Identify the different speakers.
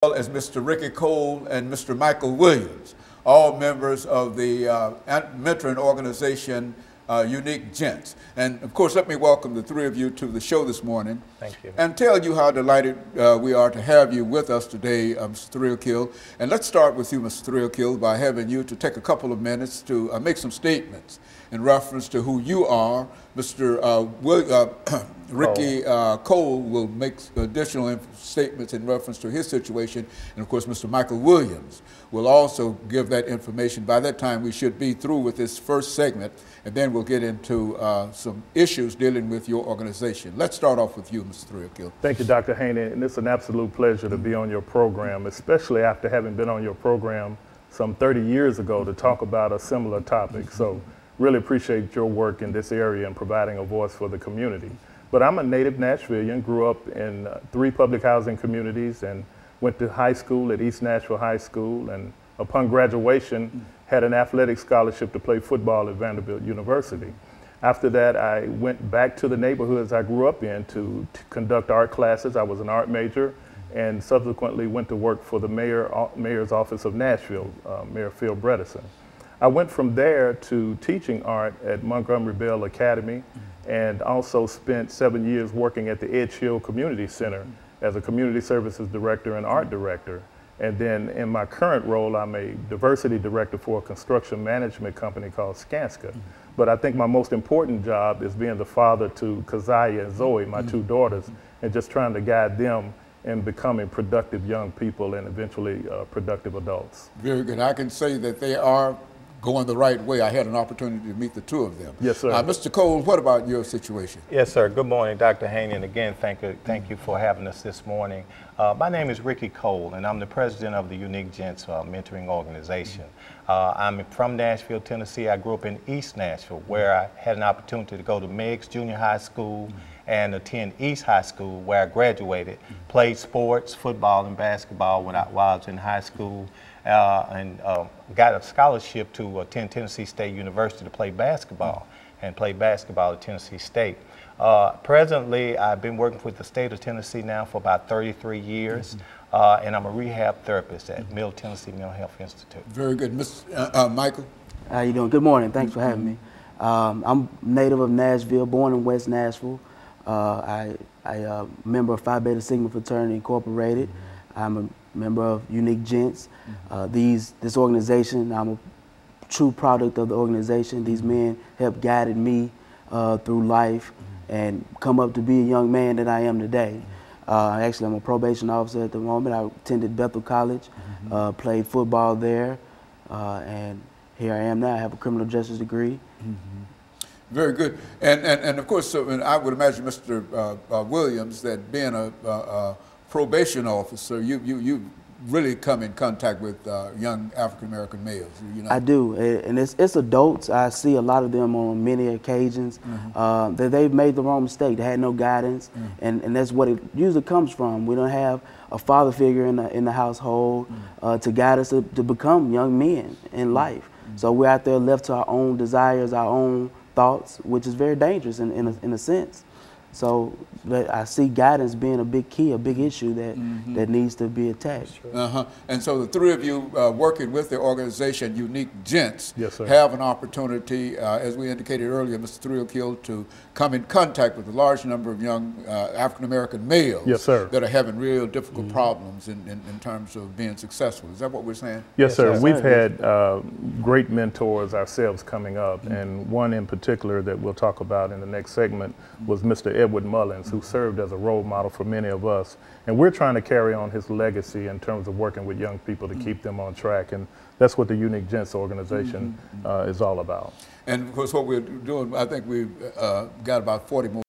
Speaker 1: As Mr. Ricky Cole and Mr. Michael Williams, all members of the mentoring organization Unique Gents. And of course, let me welcome the three of you to the show this morning.
Speaker 2: Thank you.
Speaker 1: And tell you how delighted we are to have you with us today, Mr. Threalkill. And let's start with you, Mr. Threalkill, by having you to take a couple of minutes to make some statements in reference to who you are. Mr. Ricky Cole will make additional statements in reference to his situation, and of course Mr. Michael Williams will also give that information. By that time we should be through with this first segment, and then we'll get into some issues dealing with your organization. Let's start off with you, Mr. Threalkill.
Speaker 3: Thank you, Dr. Haney, and it's an absolute pleasure to be on your program, especially after having been on your program some 30 years ago to talk about a similar topic. So really appreciate your work in this area and providing a voice for the community. But I'm a native Nashvilleian, grew up in 3 public housing communities and went to high school at East Nashville High School, and upon graduation had an athletic scholarship to play football at Vanderbilt University. After that, I went back to the neighborhoods I grew up in to conduct art classes. I was an art major, and subsequently went to work for the mayor's office of Nashville, Mayor Phil Bredesen. I went from there to teaching art at Montgomery Bell Academy, and also spent 7 years working at the Edge Hill Community Center as a community services director and art director. And then in my current role, I'm a diversity director for a construction management company called Skanska. But I think my most important job is being the father to Keziah and Zoe, my 2 daughters, and just trying to guide them in becoming productive young people and eventually productive adults.
Speaker 1: Very good. I can say that they are going the right way. I had an opportunity to meet the 2 of them.
Speaker 3: Yes, sir.
Speaker 1: Mr. Cole, what about your situation?
Speaker 2: Yes, sir. Good morning, Dr. Haney, and again, thank you for having us this morning. My name is Ricky Cole, and I'm the president of the Unique Gents mentoring organization. I'm from Nashville, Tennessee. I grew up in East Nashville, where I had an opportunity to go to Meigs Junior High School and attend East High School, where I graduated, played sports, football and basketball while I was in high school, and got a scholarship to attend Tennessee State University to play basketball, and played basketball at Tennessee State. Presently, I've been working with the state of Tennessee now for about 33 years, and I'm a rehab therapist at Middle Tennessee Mental Health Institute.
Speaker 1: Very good. Michael?
Speaker 4: How you doing? Good morning. Thanks for having me. I'm native of Nashville, born in West Nashville. I'm a member of Phi Beta Sigma Fraternity Incorporated. I'm a member of Unique Gents. This organization, I'm a true product of the organization. These men have guided me through life and come up to be a young man that I am today. Actually, I'm a probation officer at the moment. I attended Bethel College, played football there, and here I am now. I have a criminal justice degree.
Speaker 1: Very good. And of course, I would imagine, Mr. Williams, that being a probation officer, you really come in contact with young African-American males. You know?
Speaker 4: I do, and it's adults. I see a lot of them on many occasions that they've made the wrong mistake. They had no guidance, and that's what it usually comes from. We don't have a father figure in the household to guide us to become young men in life. So we're out there left to our own desires, our own thoughts, which is very dangerous in a sense. So I see guidance being a big key, a big issue that needs to be attacked.
Speaker 1: And so the 3 of you working with the organization Unique Gents
Speaker 3: yes,
Speaker 1: have an opportunity, as we indicated earlier, Mr. Threalkill, to come in contact with a large number of young African-American males
Speaker 3: yes, sir.
Speaker 1: that are having real difficult problems in terms of being successful. Is that what we're saying?
Speaker 3: Yes, sir. We've had great mentors ourselves coming up, and one in particular that we'll talk about in the next segment was Mr. Edward Mullins, who served as a role model for many of us. And we're trying to carry on his legacy in terms of working with young people to keep them on track. And that's what the Unique Gents organization is all about.
Speaker 1: And of course, what we're doing, I think we've got about 40 more